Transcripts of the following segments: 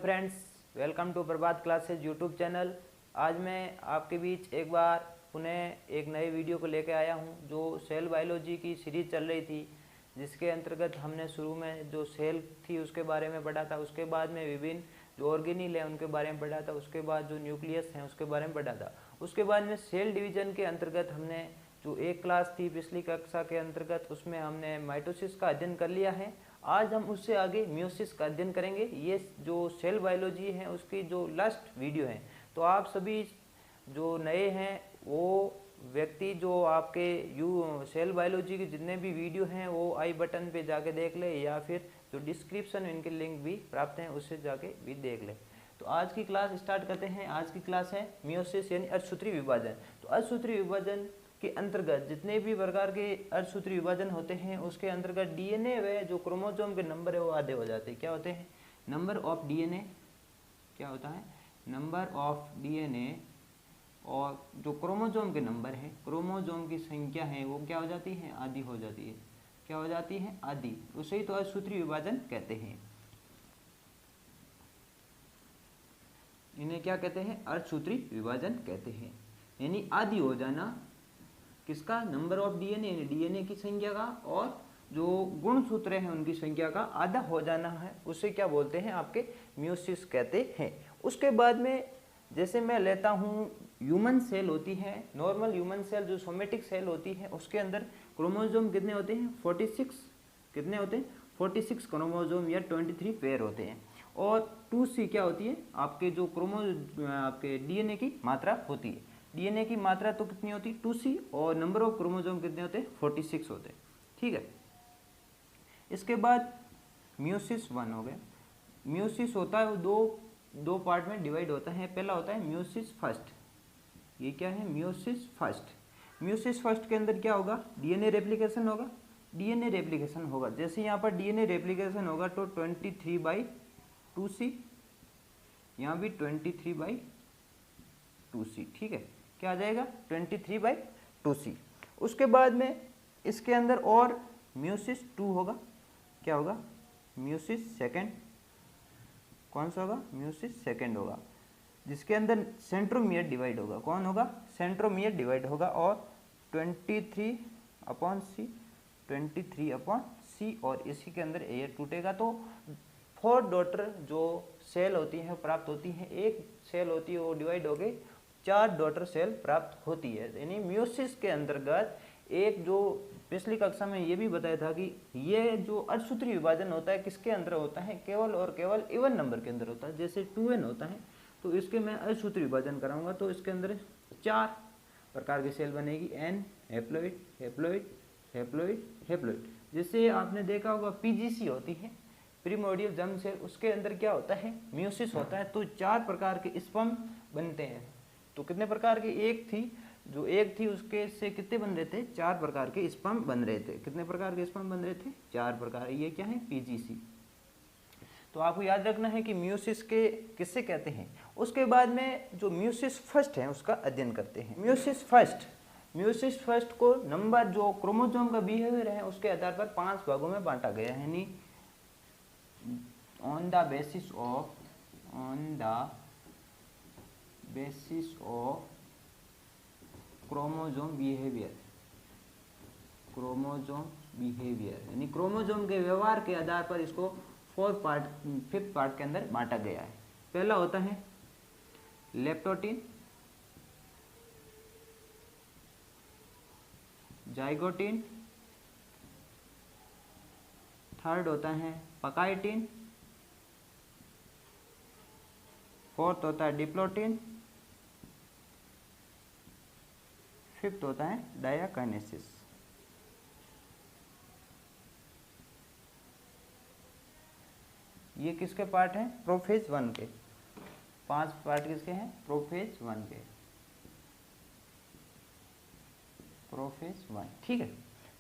Friends, welcome to Prabhat classes YouTube channel. आज मैं आपके बीच एक बार पुनः एक नए वीडियो को लेकर आया हूं, जो सेल बायोलॉजी की सीरीज चल रही थी, जिसके अंतर्गत हमने शुरू में जो सेल थी उसके बारे में पढ़ा था, उसके बाद में विभिन्न जो ऑर्गेनील है उनके बारे में पढ़ा था, उसके बाद जो न्यूक्लियस हैं उसके बारे में पढ़ा था, उसके बाद में सेल डिवीजन के अंतर्गत हमने जो एक क्लास थी पिछली कक्षा के अंतर्गत उसमें हमने माइटोसिस का अध्ययन कर लिया है। आज हम उससे आगे मियोसिस का अध्ययन करेंगे। ये जो सेल बायोलॉजी है उसकी जो लास्ट वीडियो है, तो आप सभी जो नए हैं वो व्यक्ति जो आपके सेल बायोलॉजी के जितने भी वीडियो हैं वो आई बटन पे जाके देख ले, या फिर जो डिस्क्रिप्शन में इनके लिंक भी प्राप्त हैं उससे जाके भी देख ले। तो आज की क्लास स्टार्ट करते हैं। आज की क्लास है मियोसिस यानी अर्धसूत्री विभाजन। तो अर्धसूत्री विभाजन के अंतर्गत जितने भी प्रकार के अर्धसूत्री विभाजन होते हैं उसके अंतर्गत डीएनए व जो क्रोमोसोम के नंबर है वो आधे हो जाते हैं। क्या होते हैं? नंबर ऑफ डीएनए क्या होता है? नंबर ऑफ डीएनए और जो क्रोमोसोम के नंबर है, क्रोमोसोम की संख्या है वो क्या हो जाती है? आधी हो जाती है। क्या हो जाती है? आधी। उसे ही तो अर्धसूत्री विभाजन कहते हैं। इन्हें क्या कहते हैं? अर्धसूत्री विभाजन कहते हैं। यानी आधी हो जाना किसका? नंबर ऑफ डीएनए यानी डीएनए की संख्या का, और जो गुणसूत्र हैं उनकी संख्या का आधा हो जाना है, उसे क्या बोलते हैं? आपके मियोसिस कहते हैं। उसके बाद में जैसे मैं लेता हूँ ह्यूमन सेल होती है, नॉर्मल ह्यूमन सेल जो सोमेटिक सेल होती है, उसके अंदर क्रोमोसोम कितने होते हैं? 46। कितने होते हैं? 46 क्रोमोसोम या 23 पेयर होते हैं। और 2C क्या होती है? आपके जो आपके डीएनए की मात्रा होती है। डीएनए की मात्रा तो कितनी होती है? 2C। और नंबर ऑफ क्रोमोसोम कितने होते हैं? 46 होते हैं। ठीक है। इसके बाद मियोसिस 1 हो गया। मियोसिस होता है दो पार्ट में डिवाइड होता है। पहला होता है मियोसिस फर्स्ट। ये क्या है? Meiosis first. मियोसिस फर्स्ट के अंदर क्या होगा? डीएनए रेप्लिकेशन होगा। डीएनए रेप्लिकेशन होगा, जैसे यहाँ पर डीएनए रेप्लिकेशन होगा तो 23/2C, यहाँ भी 23/2C। ठीक है। क्या आ जाएगा? 23/2C। उसके बाद में इसके अंदर और मियोसिस 2 होगा। क्या होगा? Meiosis second. कौन सा होगा? मियोसिस सेकेंड होगा, जिसके अंदर सेंट्रोमियर डिवाइड होगा। कौन होगा? सेंट्रोमियर डिवाइड होगा, और 23/C, 23/C, और इसी के अंदर एयर टूटेगा तो 4 डॉटर जो सेल होती हैं प्राप्त होती हैं। एक सेल होती है वो डिवाइड हो गई, 4 डॉटर सेल प्राप्त होती है। यानी मियोसिस के अंतर्गत एक जो पिछली कक्षा में ये भी बताया था कि ये जो अर्धसूत्री विभाजन होता है किसके अंदर होता है? केवल और केवल इवन नंबर के अंदर होता है। जैसे 2n होता है तो इसके मैं अर्धसूत्री विभाजन कराऊंगा तो इसके अंदर 4 प्रकार की सेल बनेगी, n, haploid, haploid, haploid, haploid. जैसे आपने देखा होगा पीजीसी होती है, प्रीमोर्डियल जर्म सेल, उसके अंदर क्या होता है? मियोसिस होता है। तो 4 प्रकार के स्पर्म बनते हैं। तो कितने प्रकार के? जो एक थी उसके से कितने बन रहे थे? 4 प्रकार के स्पर्म बन रहे थे। कितने प्रकार के स्पर्म बन रहे थे? 4 प्रकार। ये क्या है? पीजीसी। तो आपको याद रखना है कि मियोसिस के किससे कहते हैं। उसके बाद में जो मियोसिस फर्स्ट है उसका अध्ययन करते हैं। मियोसिस फर्स्ट को नंबर जो क्रोमोसोम का बिहेवियर है उसके आधार पर 5 भागों में बांटा गया है। यानी on the basis of chromosome behaviour, यानी क्रोमोसोम के व्यवहार के आधार पर इसको 5th पार्ट के अंदर बांटा गया है। पहला होता है लेप्टोटीन, जाइगोटीन, थर्ड होता है पकाइटिन, फोर्थ होता है डिप्लोटीन, फिफ्थ होता है डायाकाइनेसिस। ये किसके पार्ट हैं? प्रोफेज 1 के। 5 पार्ट किसके हैं? प्रोफेज 1 के। प्रोफेज 1। ठीक है।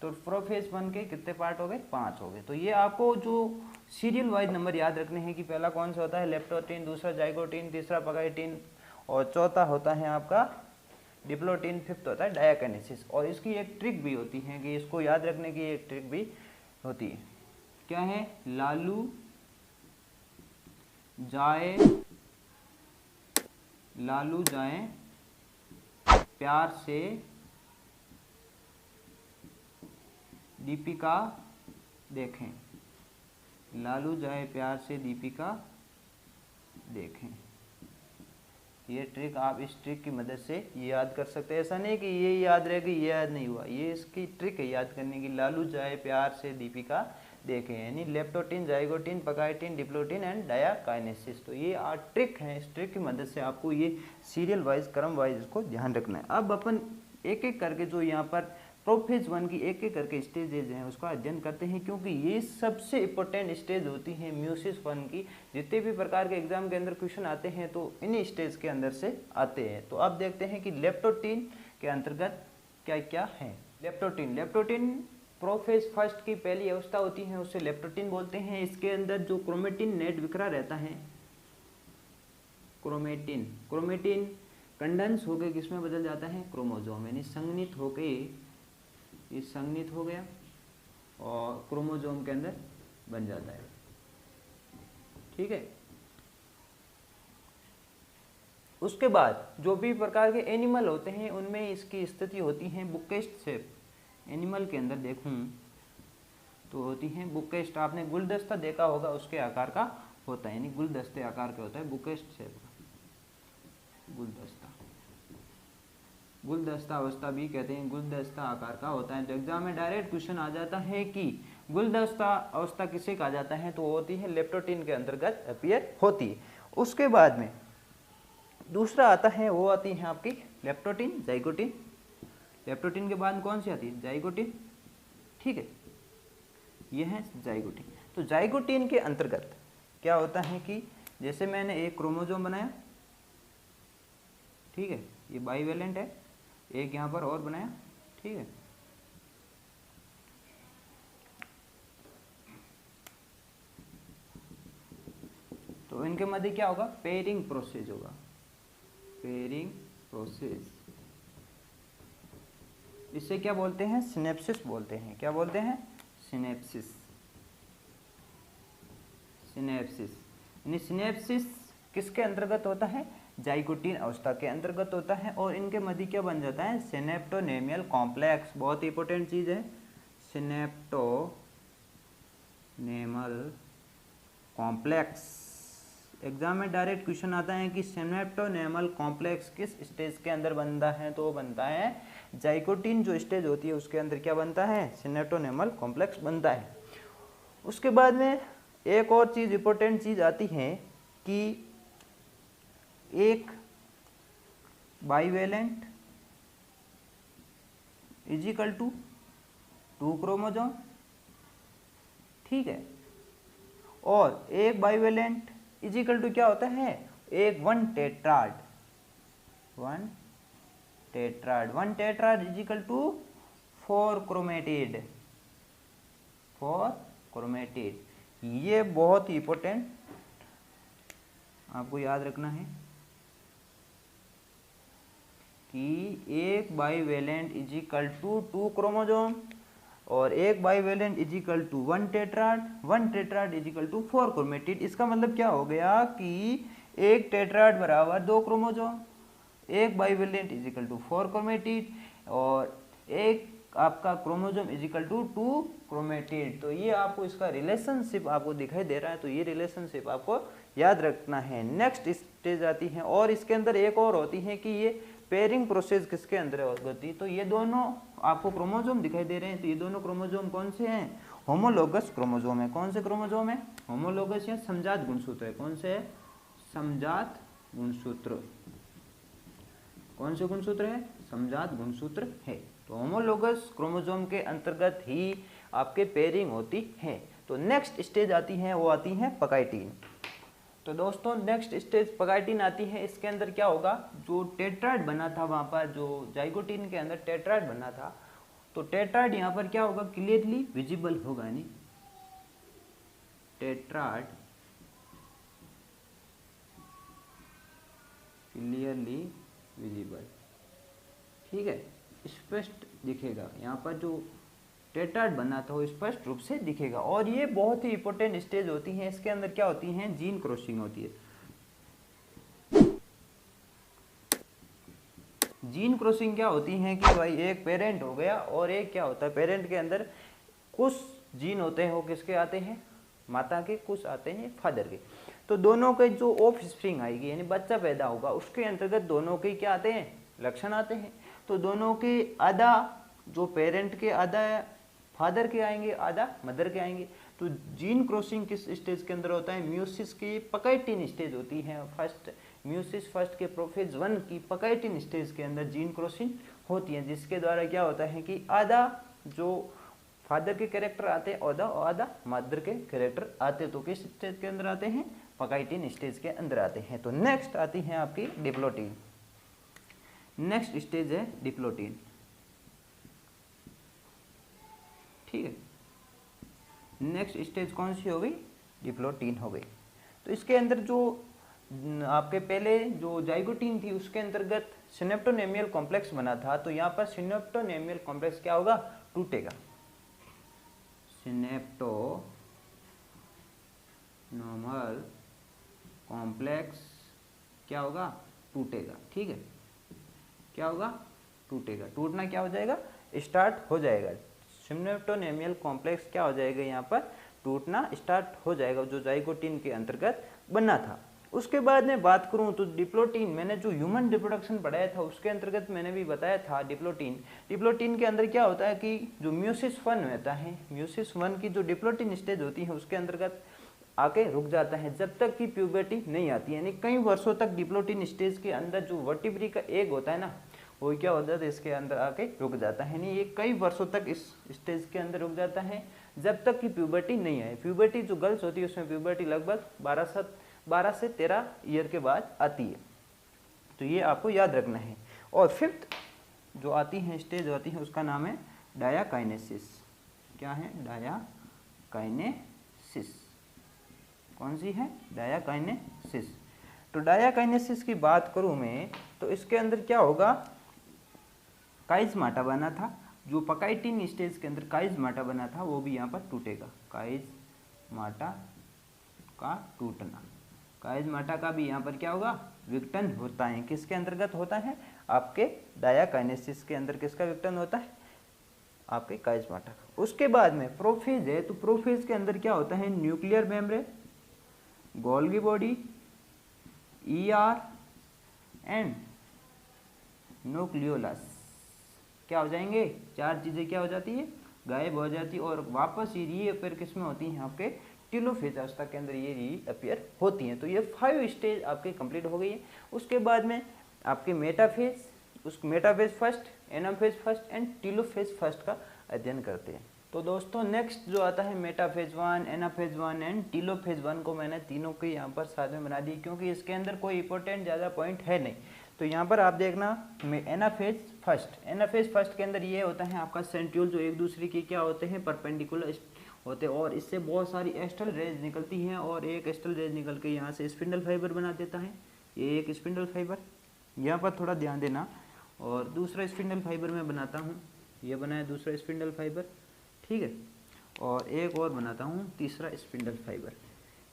तो प्रोफेज 1 के कितने पार्ट हो गए? 5 हो गए। तो ये आपको जो सीरियल वाइज नंबर याद रखने हैं कि पहला कौन सा होता है? लेप्टोटीन, दूसरा जाइगोटीन, तीसरा पकाइटिन, और चौथा होता है आपका डिप्लोटीन, फिफ्थ होता है डायाकाइनेसिस। और इसकी एक ट्रिक भी होती है कि इसको याद रखने की एक ट्रिक भी होती है। क्या है? लालू जाए लालू जाए प्यार से दीपिका देखें, लालू जाए प्यार से दीपिका देखें। ये ट्रिक आप इस ट्रिक की मदद से याद कर सकते हैं। ऐसा नहीं कि ये याद रह गई, ये याद नहीं हुआ, ये इसकी ट्रिक है याद करने की। लालू जाए प्यार से दीपिका देखें, यानी लेप्टोटीन, जाइगोटीन, पकाइटीन, डिप्लोटीन एंड डायाकाइनेसिस। तो ये 8 ट्रिक हैं। इस ट्रिक की मदद से आपको ये सीरियल वाइज, क्रम वाइज इसको ध्यान रखना है। अब अपन एक एक करके जो यहाँ पर प्रोफेज 1 की एक एक करके स्टेजेज हैं उसका अध्ययन करते हैं, क्योंकि ये सबसे इंपॉर्टेंट स्टेज होती है म्यूसिस 1 की। जितने भी प्रकार के एग्जाम के अंदर क्वेश्चन आते हैं तो इन्हीं स्टेज के अंदर से आते हैं। तो अब देखते हैं कि लेप्टोटीन के अंतर्गत क्या क्या है। लेप्टोटीन प्रोफेज 1 की पहली अवस्था होती है, उसे लेप्टोटीन बोलते हैं। इसके अंदर जो क्रोमेटिन नेट बिखरा रहता है, क्रोमेटिन कंडेंस होकर किसमें बदल जाता है, क्रोमोसोम, यानी संघनित होकर ये संघनित हो गया और क्रोमोसोम के अंदर बन जाता है। ठीक है। उसके बाद जो भी प्रकार के एनिमल होते हैं उनमें इसकी स्थिति होती है बुकेस्ट शेप। एनिमल के अंदर देखूं तो होती है बुकेस्ट, आपने गुलदस्ता देखा होगा उसके आकार का होता है, यानी गुलदस्ते आकार का होता है, बुकेस्ट शेप का गुलदस्ता। गुलदस्ता अवस्था भी कहते हैं, गुलदस्ता आकार का होता है। तो एग्जाम में डायरेक्ट क्वेश्चन आ जाता है कि गुलदस्ता अवस्था किसे कहा जाता है, तो होती है लेप्टोटीन के अंतर्गत अपीयर होती है। उसके बाद में दूसरा आता है, वो आती है आपकी लेप्टोटीन, जाइगोटीन। लेप्टोटीन के बाद कौन सी आती है, जाइगोटीन। ठीक है, ये है जाइगोटीन। तो जाइगोटीन के अंतर्गत क्या होता है कि जैसे मैंने एक क्रोमोसोम बनाया, ठीक है, ये बाईवेलेंट है, एक यहाँ पर और बनाया, ठीक है, तो इनके मध्य क्या होगा, पेयरिंग प्रोसेस होगा, पेयरिंग प्रोसेस। इसे क्या बोलते हैं, सिनेप्सिस बोलते हैं। क्या बोलते हैं, सिनेप्सिस। यानी सिनेप्सिस किसके अंतर्गत होता है, जाइगोटीन अवस्था के अंतर्गत होता है। और इनके मध्य क्या बन जाता है, सिनेप्टोनेमियल कॉम्प्लेक्स। बहुत इंपॉर्टेंट चीज है, सिनेप्टोनेमल कॉम्प्लेक्स। एग्जाम में डायरेक्ट क्वेश्चन आता है कि सिनेप्टोनेमल कॉम्प्लेक्स किस स्टेज के अंदर बनता है, तो वो बनता है जाइगोटीन जो स्टेज होती है उसके अंदर क्या बनता है, सिनेप्टोनेमल कॉम्प्लेक्स बनता है। उसके बाद में एक और चीज, इंपॉर्टेंट चीज आती है कि एक bivalent is equal to 2 chromosome, ठीक है, और एक बाईवेलेंट इज इक्वल टू क्या होता है, एक 1 tetrad is equal to 4 chromatid. ये बहुत ही इंपॉर्टेंट आपको याद रखना है कि एक bivalent is equal to 2 chromosome और एक bivalent is equal to 1 tetrad is equal to 4 chromatid. इसका मतलब क्या हो गया कि एक टेट्राड बराबर 2 क्रोमोसोम, एक bivalent is equal to 4 chromatid और एक आपका chromosome is equal to 2 chromatid. तो ये आपको इसका रिलेशनशिप आपको दिखाई दे रहा है, तो ये रिलेशनशिप आपको याद रखना है। नेक्स्ट स्टेज आती है और इसके अंदर एक और होती है कि ये पेयरिंग प्रोसेस किसके अंदर होती है, तो ये दोनों आपको क्रोमोसोम दिखाई दे रहे हैं, तो ये दोनों क्रोमोसोम कौन से हैं, होमोलोगस क्रोमोसोम है। कौन से क्रोमोसोम है, होमोलोगस या समजात गुणसूत्र है। कौन से है, समजात गुणसूत्र। कौन से गुणसूत्र है, समजात गुणसूत्र है। तो होमोलोगस क्रोमोसोम के अंतर्गत ही आपके पेयरिंग होती है। तो नेक्स्ट स्टेज आती है, वो आती है पकाइटीन। तो दोस्तों नेक्स्ट स्टेज पकाइटीन आती है। इसके अंदर क्या होगा, जो टेट्राड बना था वहां पर, जो जाइगोटीन के अंदर टेट्राड बना था, तो टेट्राड यहाँ पर क्या होगा, क्लियरली विजिबल होगा, यानी टेट्राड क्लियरली विजिबल, ठीक है, स्पष्ट दिखेगा। यहाँ पर जो टेट्राड बना था वो स्पष्ट रूप से दिखेगा। और ये बहुत ही इंपॉर्टेंट स्टेज होती है, इसके अंदर क्या होती है, जीन क्रॉसिंग होती है। जीन क्रॉसिंग क्या होती है कि भाई एक पेरेंट हो गया और एक क्या होता है, पेरेंट के अंदर कुछ जीन होते हैं वो किसके आते हैं, माता के, कुछ आते हैं फादर के। तो दोनों के जो ऑफ स्प्रिंग आएगी यानी बच्चा पैदा होगा उसके अंतर्गत दोनों के क्या आते हैं, लक्षण आते हैं। तो दोनों के आधा जो पेरेंट के आधा फादर के आएंगे, आधा मदर के आएंगे। तो जीन क्रॉसिंग किस स्टेज के अंदर होता है, म्यूसिस की पकैटिन स्टेज होती है। फर्स्ट म्यूसिस फर्स्ट के प्रोफेज 1 की पकैटिन स्टेज के अंदर जीन क्रॉसिंग होती है, जिसके द्वारा क्या होता है कि आधा जो फादर के कैरेक्टर आते हैं और आधा मदर के कैरेक्टर आते हैं। तो किस स्टेज के अंदर आते हैं, पकैटिन स्टेज के अंदर आते हैं। तो नेक्स्ट आती है आपकी डिप्लोटीन। नेक्स्ट स्टेज है डिप्लोटीन, ठीक है। नेक्स्ट स्टेज कौन सी हो गई, डिप्लोटीन हो गई। तो इसके अंदर जो आपके पहले जो जाइगोटीन थी उसके अंतर्गत सिनेप्टोनेमियल कॉम्प्लेक्स बना था, तो यहाँ पर सिनेप्टोनेमियल कॉम्प्लेक्स क्या होगा, टूटेगा। सिनेप्टोनोमल कॉम्प्लेक्स क्या होगा, टूटेगा, ठीक है। क्या होगा, टूटेगा। टूटना क्या हो जाएगा, स्टार्ट हो जाएगा। सिनेप्टोनेमियल कॉम्प्लेक्स क्या हो जाएगा, यहाँ पर टूटना स्टार्ट हो जाएगा, जो जाइगोटीन के अंतर्गत बनना था। उसके बाद में बात करूं तो डिप्लोटीन, मैंने जो ह्यूमन रिप्रोडक्शन पढ़ाया था उसके अंतर्गत मैंने भी बताया था डिप्लोटीन के अंदर क्या होता है कि जो म्यूसिस 1 होता है, म्यूसिस 1 की जो डिप्लोटीन स्टेज होती है उसके अंतर्गत आके रुक जाता है जब तक कि प्यूबर्टी नहीं आती, यानी कई वर्षों तक डिप्लोटीन स्टेज के अंदर जो वर्टिब्री का एग होता है ना, वो क्या हो जाता है, इसके अंदर आके रुक जाता है। नहीं, ये कई वर्षों तक इस स्टेज के अंदर रुक जाता है जब तक कि प्यूबर्टी नहीं आए। प्यूबर्टी जो गर्ल्स होती है उसमें प्यूबर्टी लगभग 12 से 13 ईयर के बाद आती है, तो ये आपको याद रखना है। और फिफ्थ जो आती है स्टेज आती है उसका नाम है डायाकाइनेसिस। क्या है, डायाकाइनेसिस। कौन सी है, डायाकाइनेसिस। तो डायाकाइनेसिस की बात करूं मैं तो इसके अंदर क्या होगा, काइज़माटा बना था, जो पकाइटिन स्टेज के अंदर काइज़माटा बना था वो भी यहाँ पर टूटेगा। काइज़माटा का टूटना, काइज़माटा का भी यहाँ पर क्या होगा, विघटन होता है। किसके अंतर्गत होता है, आपके डायाकाइनेसिस के अंदर किसका विघटन होता है, आपके काइज़माटा का। उसके बाद में प्रोफेज है, तो प्रोफेज के अंदर क्या होता है, nuclear membrane, Golgi body, ER and nucleolus क्या हो जाएंगे, 4 चीजें क्या हो जाती है, गायब हो जाती है और वापस ये रीअपियर किस में होती हैं, आपके टेलोफेज अवस्था के अंदर ये रीअपियर होती हैं। तो ये 5 स्टेज आपके कंप्लीट हो गई है। उसके बाद में आपके मेटाफेज, उस metaphase first, anaphase first and telophase first का अध्ययन करते हैं। तो दोस्तों नेक्स्ट जो आता है मेटाफेज 1, एनाफेज 1 एंड टेलोफेज 1 को मैंने तीनों के यहाँ पर साथ में बना दी क्योंकि इसके अंदर कोई इंपॉर्टेंट ज़्यादा पॉइंट है नहीं। तो यहाँ पर आप देखना एनाफेज फर्स्ट के अंदर ये होता है आपका सेंट्रियोल जो एक दूसरे के क्या होते हैं, परपेंडिकुलर होते हैं और इससे बहुत सारी एक्स्टर्नल रेज निकलती हैं और एक एक्स्टर्नल रेज निकल के यहाँ से स्पिंडल फाइबर बना देता है। ये एक स्पिंडल फाइबर, यहाँ पर थोड़ा ध्यान देना। और दूसरा स्पिंडल फाइबर मैं बनाता हूँ, ये बनाया दूसरा स्पिंडल फाइबर, ठीक है। और एक और बनाता हूँ तीसरा स्पिंडल फाइबर,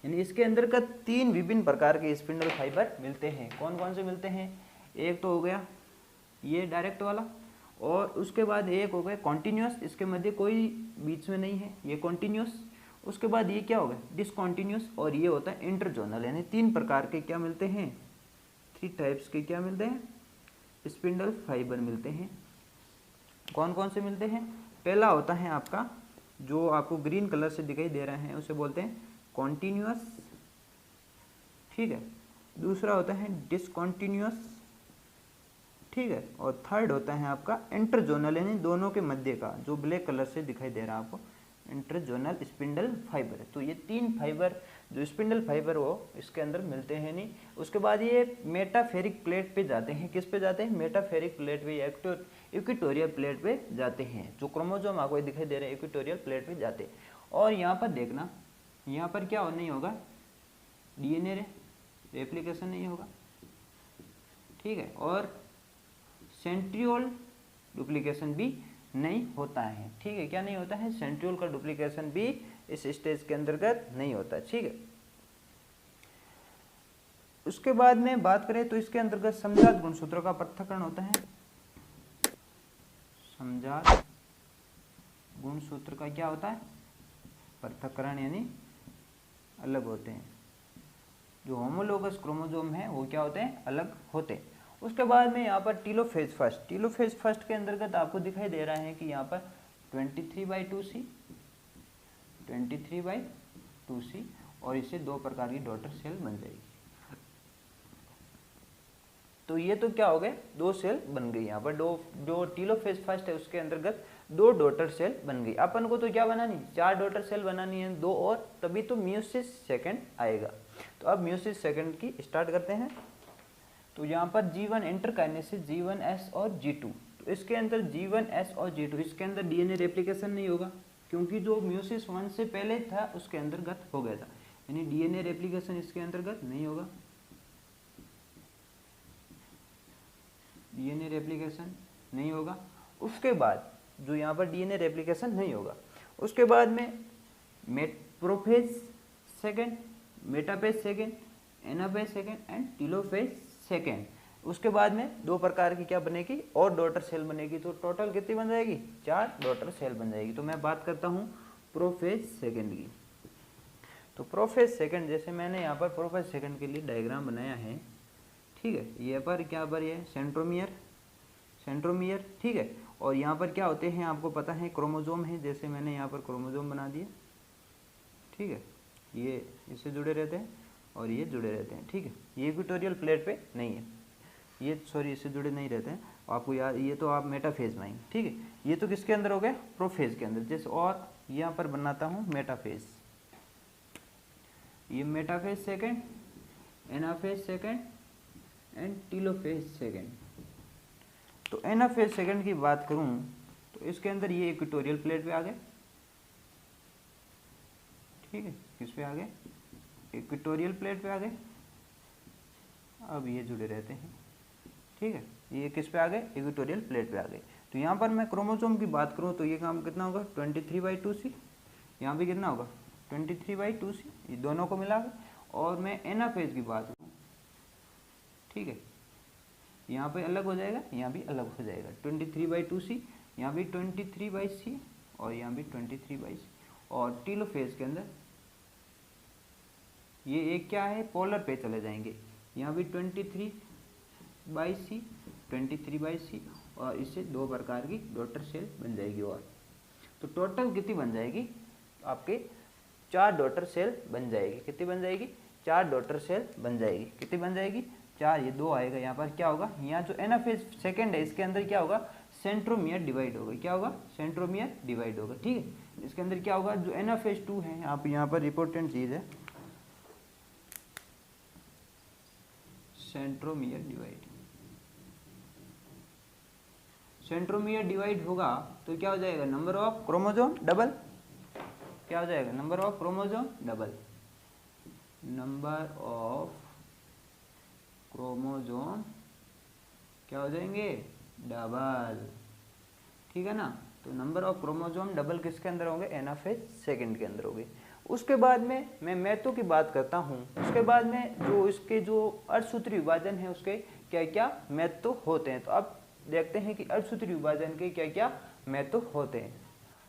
यानी इसके अंदर का 3 विभिन्न प्रकार के स्पिंडल फाइबर मिलते हैं। कौन कौन से मिलते हैं, एक तो हो गया ये डायरेक्ट वाला और उसके बाद एक हो गया कॉन्टिन्यूस, इसके मध्य कोई बीच में नहीं है, ये कॉन्टिन्यूस। उसके बाद ये क्या होगा, डिसकॉन्टिन्यूस और ये होता है इंटरजोनल। यानी 3 प्रकार के क्या मिलते हैं, 3 टाइप्स के क्या मिलते हैं, स्पिंडल फाइबर मिलते हैं। कौन कौन से मिलते हैं, पहला होता है आपका जो आपको ग्रीन कलर से दिखाई दे रहा है उसे बोलते हैं कॉन्टिन्यूस, ठीक है। दूसरा होता है डिसकॉन्टिन्यूस, ठीक है। और थर्ड होता है आपका इंटरजोनल, यानी दोनों के मध्य का, जो ब्लैक कलर से दिखाई दे रहा है आपको, इंटरजोनल स्पिंडल फाइबर। तो ये 3 फाइबर जो स्पिंडल फाइबर वो इसके अंदर मिलते हैं नहीं। उसके बाद ये मेटाफेरिक प्लेट पे जाते हैं, किस पे जाते हैं, मेटाफेरिक प्लेट पे, इक्वेटोरियल प्लेट पे जाते हैं। जो क्रोमोसोम आपको दिखाई दे रहे हैं इक्वेटोरियल प्लेट पे जाते हैं। और यहाँ पर देखना, यहाँ पर क्या नहीं होगा, DNA रेप्लिकेशन नहीं होगा, ठीक है। और सेंट्रियोल डुप्लीकेशन भी नहीं होता है। ठीक है, क्या नहीं होता है, सेंट्रियोल का डुप्लीकेशन भी इस स्टेज के अंतर्गत नहीं होता। ठीक है, उसके बाद में बात करें तो इसके अंतर्गत समजात गुणसूत्रों का पृथक्करण होता है। समजात गुणसूत्र का क्या होता है, पृथक्करण, यानी अलग होते हैं। जो होमोलोगस क्रोमोसोम है वो क्या होते हैं, अलग होते हैं। उसके बाद में यहाँ पर टीलोफेज फर्स्ट, टीलोफेज फर्स्ट के अंतर्गत आपको दिखाई दे रहा है कि यहाँ पर 23/2C, 23/2C, और इससे दो प्रकार की डॉटर सेल बन जाएगी। तो ये तो क्या हो गए, दो सेल बन गई। यहाँ पर जो टीलोफेज फर्स्ट है उसके अंतर्गत दो डॉटर सेल बन गई। अपन को तो क्या बनानी, चार डॉटर सेल बनानी है, दो और, तभी तो म्यूसिस सेकंड आएगा। तो अब म्यूसिस सेकंड की स्टार्ट करते हैं। तो यहाँ पर G1 एंटर काइनेसिस, G1S और G2, तो इसके अंदर G1S और G2, इसके अंदर डीएनए रेप्लिकेशन नहीं होगा, क्योंकि जो म्यूसिस 1 से पहले था उसके अंतर्गत हो गया था, यानी डीएनए रेप्लिकेशन इसके अंतर्गत नहीं होगा, डीएनए रेप्लिकेशन नहीं होगा। उसके बाद जो यहाँ पर डीएनए रेप्लिकेशन नहीं होगा, उसके बाद में prophase second, metaphase second, anaphase second and telophase second. उसके बाद में दो प्रकार की क्या बनेगी, और डॉटर सेल बनेगी। तो टोटल कितनी बन जाएगी, चार डॉटर सेल बन जाएगी। तो मैं बात करता हूँ प्रोफेज सेकेंड की। तो प्रोफेज सेकेंड, जैसे मैंने यहाँ पर प्रोफेज सेकेंड के लिए डायग्राम बनाया है, ठीक है, ये पर क्या पर ये सेंट्रोमियर, सेंट्रोमियर, ठीक है, और यहाँ पर क्या होते हैं आपको पता है, क्रोमोसोम है, जैसे मैंने यहाँ पर क्रोमोसोम बना दिए, ठीक है, ये इससे जुड़े रहते हैं और ये जुड़े रहते हैं। ठीक है, ये इक्वेटोरियल प्लेट पे नहीं है, ये सॉरी इससे जुड़े नहीं रहते हैं, आपको याद, ये तो आप मेटाफेज में आएंगे। ठीक है, ये तो किसके अंदर हो गया, प्रोफेज के अंदर। जैसे और यहाँ पर बनाता हूँ मेटाफेज, ये metaphase second, anaphase second and telophase second. तो एनाफेज सेकेंड की बात करूं तो इसके अंदर ये इक्वेटोरियल प्लेट पे आ गए, ठीक है, किस पे आ गए, इक्वेटोरियल प्लेट पे आ गए। अब ये जुड़े रहते हैं, ठीक है, ये किस पे आ गए, इक्वेटोरियल प्लेट पे आ गए। तो यहाँ पर मैं क्रोमोसोम की बात करूँ तो ये काम कितना होगा, 23/2C, यहाँ भी कितना होगा 23/2C, ये दोनों को मिला के। और मैं एनाफेज की बात करूँ, ठीक है, यहाँ पे अलग हो जाएगा, यहाँ भी अलग हो जाएगा, 23/2C, यहाँ भी 23/C और यहाँ भी 23/C। और टीलोफेज के अंदर ये एक क्या है, पोलर पे चले जाएंगे, यहाँ भी 23/C, 23/C, और इससे दो प्रकार की डॉटर सेल बन जाएगी। और तो टोटल कितनी बन जाएगी, आपके चार डॉटर सेल बन जाएगी। कितनी बन जाएगी, चार डॉटर सेल बन जाएगी। कितनी बन जाएगी, चार, ये दो आएगा। यहाँ पर क्या होगा, यहाँ जो एनाफेज सेकेंड है इसके अंदर क्या होगा, सेंट्रोमियर डिवाइड होगा। क्या होगा, सेंट्रोमियर डिवाइड होगा। ठीक है, इसके अंदर क्या होगा, जो एनाफेज 2 है, आप यहाँ पर इंपॉर्टेंट चीज है सेंट्रोमियर डिवाइड, सेंट्रोमियर डिवाइड होगा तो क्या हो जाएगा, नंबर ऑफ क्रोमोसोम डबल, क्या हो जाएगा, number of chromosome double, number of chromosome क्या हो जाएंगे, डबल। ठीक है ना, तो नंबर ऑफ क्रोमोसोम डबल किसके अंदर होंगे, एनाफेज सेकंड के अंदर होंगे। उसके बाद में मैं मैथो की बात करता हूँ। उसके बाद में जो इसके जो अर्धसूत्री विभाजन है उसके क्या क्या मैथो होते हैं। तो अब देखते हैं कि अर्धसूत्री विभाजन के क्या क्या मैथो होते हैं।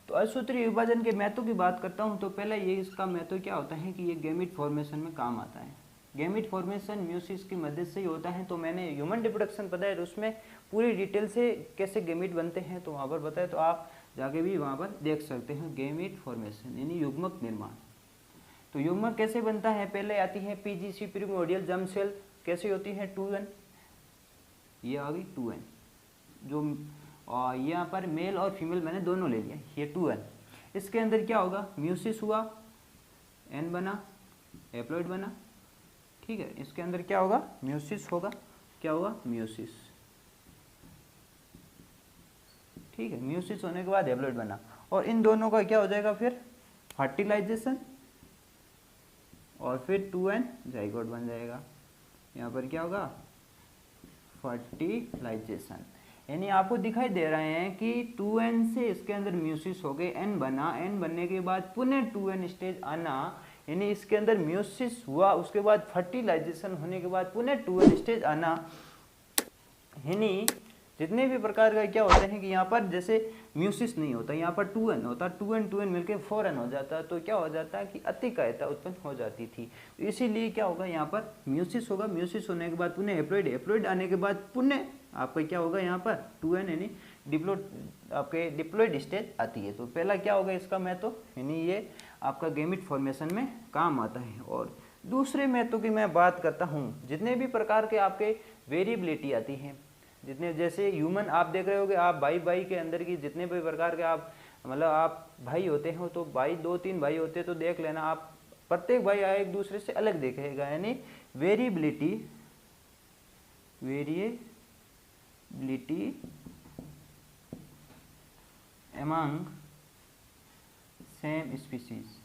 तो अर्धसूत्री विभाजन के मैथो की बात करता हूँ तो पहले ये इसका मैथो क्या होता है कि ये गैमीट फॉर्मेशन में काम आता है। गैमीट फॉर्मेशन म्यूसिस की मदद से ही होता है। तो मैंने ह्यूमन रिप्रोडक्शन बताया तो उसमें पूरी डिटेल से कैसे गैमीट बनते हैं तो वहाँ पर बताया, तो आप जाके भी वहाँ पर देख सकते हैं। गैमीट फॉर्मेशन यानी युग्मक निर्माण। तो युग्मक कैसे बनता है, पहले आती है पीजीसी प्रिमोर्डियल जर्म सेल, कैसे होती है 2n, ये आ गई 2n, जो यहाँ पर मेल और फीमेल मैंने दोनों ले लिया, ये 2n। इसके अंदर क्या होगा, म्यूसिस हुआ, n बना, हैप्लॉइड बना। ठीक है, इसके अंदर क्या होगा, म्यूसिस होगा, क्या होगा, म्यूसिस। ठीक है, म्यूसिस होने के बाद हैप्लॉइड बना, और इन दोनों का क्या हो जाएगा फिर फर्टिलाइजेशन, और फिर 2n जाइगोट बन जाएगा। यहाँ पर क्या होगा, फर्टिलाइजेशन। यानी आपको दिखाई दे रहे हैं कि 2n से इसके अंदर म्यूसिस हो गए, n बना, n बनने के बाद पुनः 2n स्टेज आना, यानी इसके अंदर म्यूसिस हुआ, उसके बाद फर्टिलाइजेशन होने के बाद पुनः 2n स्टेज आना। यानी जितने भी प्रकार का क्या होते हैं कि यहाँ पर जैसे म्यूसिस नहीं होता, यहाँ पर 2n होता, 2n मिलके 4n हो जाता, तो क्या हो जाता है कि अतिकायता उत्पन्न हो जाती थी। तो इसीलिए क्या होगा, यहाँ पर म्यूसिस होगा, म्यूसिस होने के बाद पुनः हैप्लॉइड, हैप्लॉइड आने के बाद पुनः आपका क्या होगा, यहाँ पर 2n यानी आपके डिप्लॉइड स्टेज आती है। तो पहला क्या होगा इसका महत्व, यानी ये आपका गैमेट फॉर्मेशन में काम आता है। और दूसरे महत्व की मैं बात करता हूँ, जितने भी प्रकार के आपके वेरिएबिलिटी आती हैं, जितने जैसे ह्यूमन आप देख रहे होगे, आप भाई के अंदर की जितने भी प्रकार के आप मतलब आप भाई होते हो, तो भाई 2-3 भाई होते तो देख लेना आप, प्रत्येक भाई एक दूसरे से अलग देखेगा, यानी वेरिएबिलिटी अमंग सेम स्पीसीज।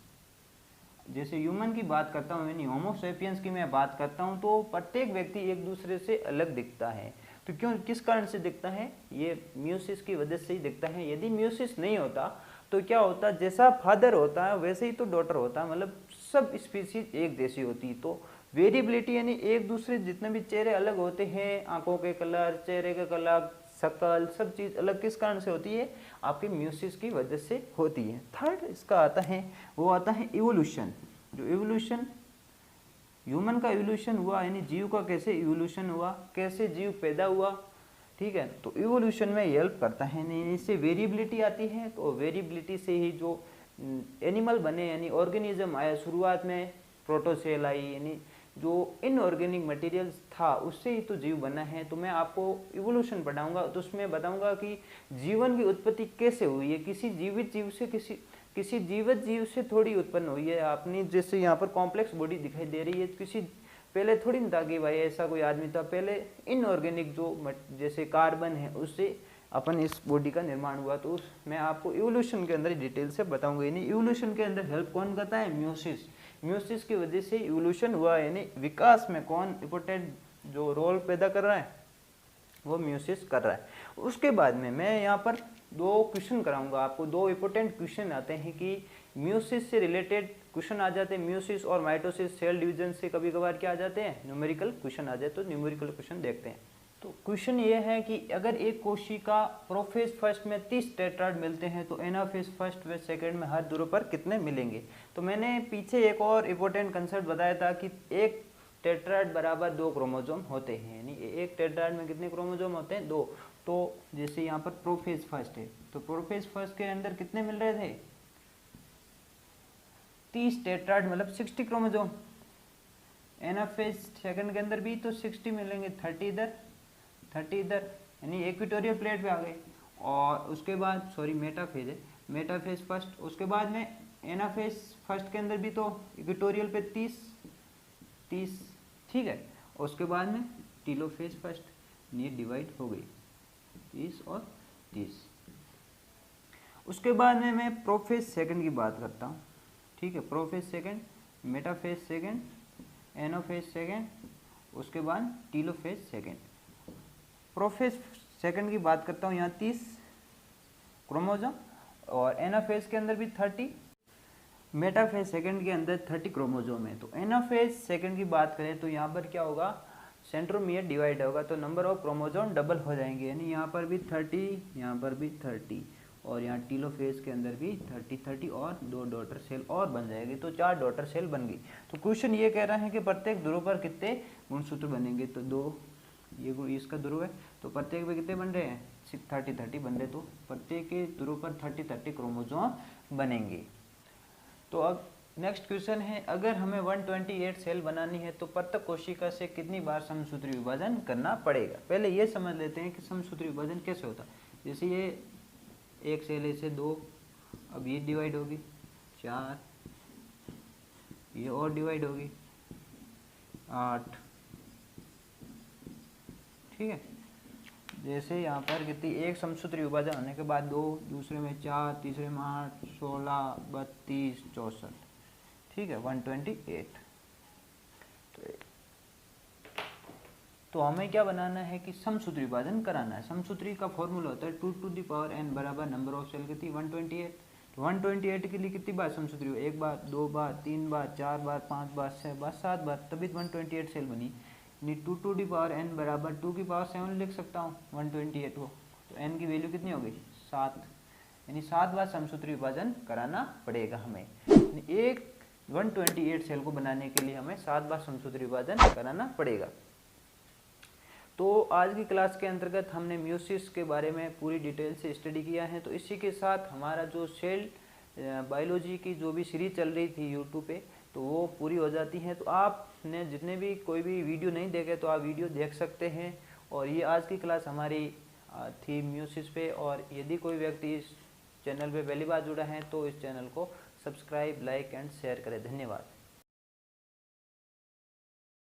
जैसे ह्यूमन की बात करता हूँ, यानी होमो सेपियंस की मैं बात करता हूँ, तो प्रत्येक व्यक्ति एक दूसरे से अलग दिखता है। तो क्यों, किस कारण से दिखता है, ये म्यूसिस की वजह से ही दिखता है। यदि म्यूसिस नहीं होता तो क्या होता, जैसा फादर होता है वैसे ही तो डॉटर होता है, मतलब सब स्पीसीज एक जैसी होती। तो वेरिएबिलिटी यानी एक दूसरे जितने भी चेहरे अलग होते हैं, आंखों के कलर, चेहरे का कलर, शकल, सब चीज़ अलग किस कारण से होती है, आपके म्यूसिस की वजह से होती है। थर्ड इसका आता है, वो आता है इवोल्यूशन। जो इवोल्यूशन, ह्यूमन का इवोल्यूशन हुआ, यानी जीव का कैसे इवोल्यूशन हुआ, कैसे जीव पैदा हुआ, ठीक है। तो इवोल्यूशन में हेल्प करता है, यानी इससे वेरिएबिलिटी आती है। तो वेरिएबिलिटी से ही जो एनिमल बने, यानी ऑर्गेनिज्म आया, शुरुआत में प्रोटोसेल आई, यानी जो इनऑर्गेनिक मटेरियल्स था उससे ही तो जीव बना है। तो मैं आपको इवोल्यूशन पढ़ाऊंगा, तो उसमें बताऊंगा कि जीवन की उत्पत्ति कैसे हुई है, किसी जीवित जीव से किसी जीवित जीव से थोड़ी उत्पन्न हुई है। आपने जैसे यहाँ पर कॉम्प्लेक्स बॉडी दिखाई दे रही है, किसी पहले थोड़ी ना था कि भाई ऐसा कोई आदमी था, पहले इनऑर्गेनिक जो जैसे कार्बन है उससे अपन इस बॉडी का निर्माण हुआ। तो मैं आपको इवोल्यूशन के अंदर डिटेल से बताऊंगा। यानी इवोल्यूशन के अंदर हेल्प कौन करता है, म्यूसिस। म्यूसिस की वजह से इवोल्यूशन हुआ, यानी विकास में कौन इम्पोर्टेंट जो रोल पैदा कर रहा है, वो म्यूसिस कर रहा है। उसके बाद में मैं यहाँ पर 2 क्वेश्चन कराऊंगा आपको, 2 इंपॉर्टेंट क्वेश्चन आते हैं कि म्यूसिस से रिलेटेड क्वेश्चन आ जाते हैं। म्यूसिस और माइटोसिस, सेल डिवीजन से कभी कभार क्या आ जाते हैं, न्यूमेरिकल क्वेश्चन आ जाते, तो न्यूमेरिकल क्वेश्चन देखते हैं। तो क्वेश्चन ये है कि अगर एक कोशिका प्रोफेज फर्स्ट में 30 टेट्राड मिलते हैं तो एनाफेज फर्स्ट व सेकंड में हर ध्रुव पर कितने मिलेंगे। तो मैंने पीछे एक और इम्पोर्टेंट कंसेप्ट बताया था कि एक टेट्राड बराबर 2 क्रोमोसोम होते हैं, यानी एक टेट्राड में कितने क्रोमोसोम होते हैं, 2। तो जैसे यहाँ पर प्रोफेज फर्स्ट है, तो प्रोफेज फर्स्ट के अंदर कितने मिल रहे थे, 30 टेट्राड मतलब 60 क्रोमोसोम। एनाफेज सेकंड के अंदर भी तो 60 मिलेंगे, 30 इधर 30 इधर, यानी इक्वेटोरियल प्लेट पे आ गए। और उसके बाद सॉरी मेटाफेज है, मेटाफेज फर्स्ट, उसके बाद में एनाफेज फर्स्ट के अंदर भी तो इक्वेटोरियल पे 30, ठीक है। उसके बाद में टीलोफेज फर्स्ट, ये डिवाइड हो गई 30 और 30। उसके बाद में मैं प्रोफेज सेकंड की बात करता हूँ, ठीक है। Prophase second, metaphase second, anaphase second, उसके बाद टीलोफेज सेकंड। प्रोफेज सेकंड की बात करता हूँ, यहाँ 30 क्रोमोसोम और एनाफेज के अंदर भी 30, मेटाफेज सेकंड के अंदर 30 क्रोमोसोम है। तो एनाफेज सेकंड की बात करें तो यहाँ पर क्या होगा, सेंट्रोमियर डिवाइड होगा, तो नंबर ऑफ क्रोमोसोम डबल हो जाएंगे, यानी यहाँ पर भी 30, यहाँ पर भी 30, और यहाँ टीलोफेज के अंदर भी 30 और 2 डॉटर सेल और बन जाएगी, तो 4 डॉटर सेल बन गई। तो क्वेश्चन ये कह रहा है कि प्रत्येक ध्रुव पर कितने गुणसूत्र बनेंगे, तो 2, ये इसका ध्रुव है, तो प्रत्येक में कितने बन रहे हैं, 30 बन रहे, तो प्रत्येक के ध्रुव पर 30 क्रोमोसोम बनेंगे। तो अब नेक्स्ट क्वेश्चन है, अगर हमें 128 सेल बनानी है तो प्रत्येक कोशिका से कितनी बार समसूत्री विभाजन करना पड़ेगा। पहले ये समझ लेते हैं कि समसूत्री विभाजन कैसे होता है। जैसे ये एक सेल से 2, अब ये डिवाइड होगी 4, ये और डिवाइड होगी 8, ठीक है। जैसे यहाँ पर कितनी, एक समसूत्री विभाजन होने के बाद 2, दूसरे में 4, तीसरे में 8, 16, 32, 64, ठीक है, 128। तो हमें क्या बनाना है कि समसूत्री विभाजन कराना है। समसूत्री का फॉर्मूला होता है 2n बराबर नंबर ऑफ सेल कितनी 128। तो 128 के लिए कितनी बार समसूत्री हो, 1 बार, 2 बार, 3 बार, 4 बार, 5 बार, 6 बार, 7 बार, तभी 128 सेल बनी। यानी 2n बराबर 2⁷ लिख सकता हूँ 128 को। तो n की वैल्यू कितनी हो गई 7, यानी 7 बार समसूत्री विभाजन कराना पड़ेगा हमें। एक 128 सेल को बनाने के लिए हमें 7 बार समसूत्री विभाजन कराना पड़ेगा। तो आज की क्लास के अंतर्गत हमने म्यूसिस के बारे में पूरी डिटेल से स्टडी किया है। तो इसी के साथ हमारा जो सेल बायोलॉजी की जो भी सीरीज चल रही थी यूट्यूब पे, तो वो पूरी हो जाती है। तो आपने जितने भी कोई भी वीडियो नहीं देखे तो आप वीडियो देख सकते हैं। और ये आज की क्लास हमारी थी म्यूसिस पे। और यदि कोई व्यक्ति इस चैनल पे पहली बार जुड़ा है तो इस चैनल को सब्सक्राइब, लाइक एंड शेयर करें। धन्यवाद।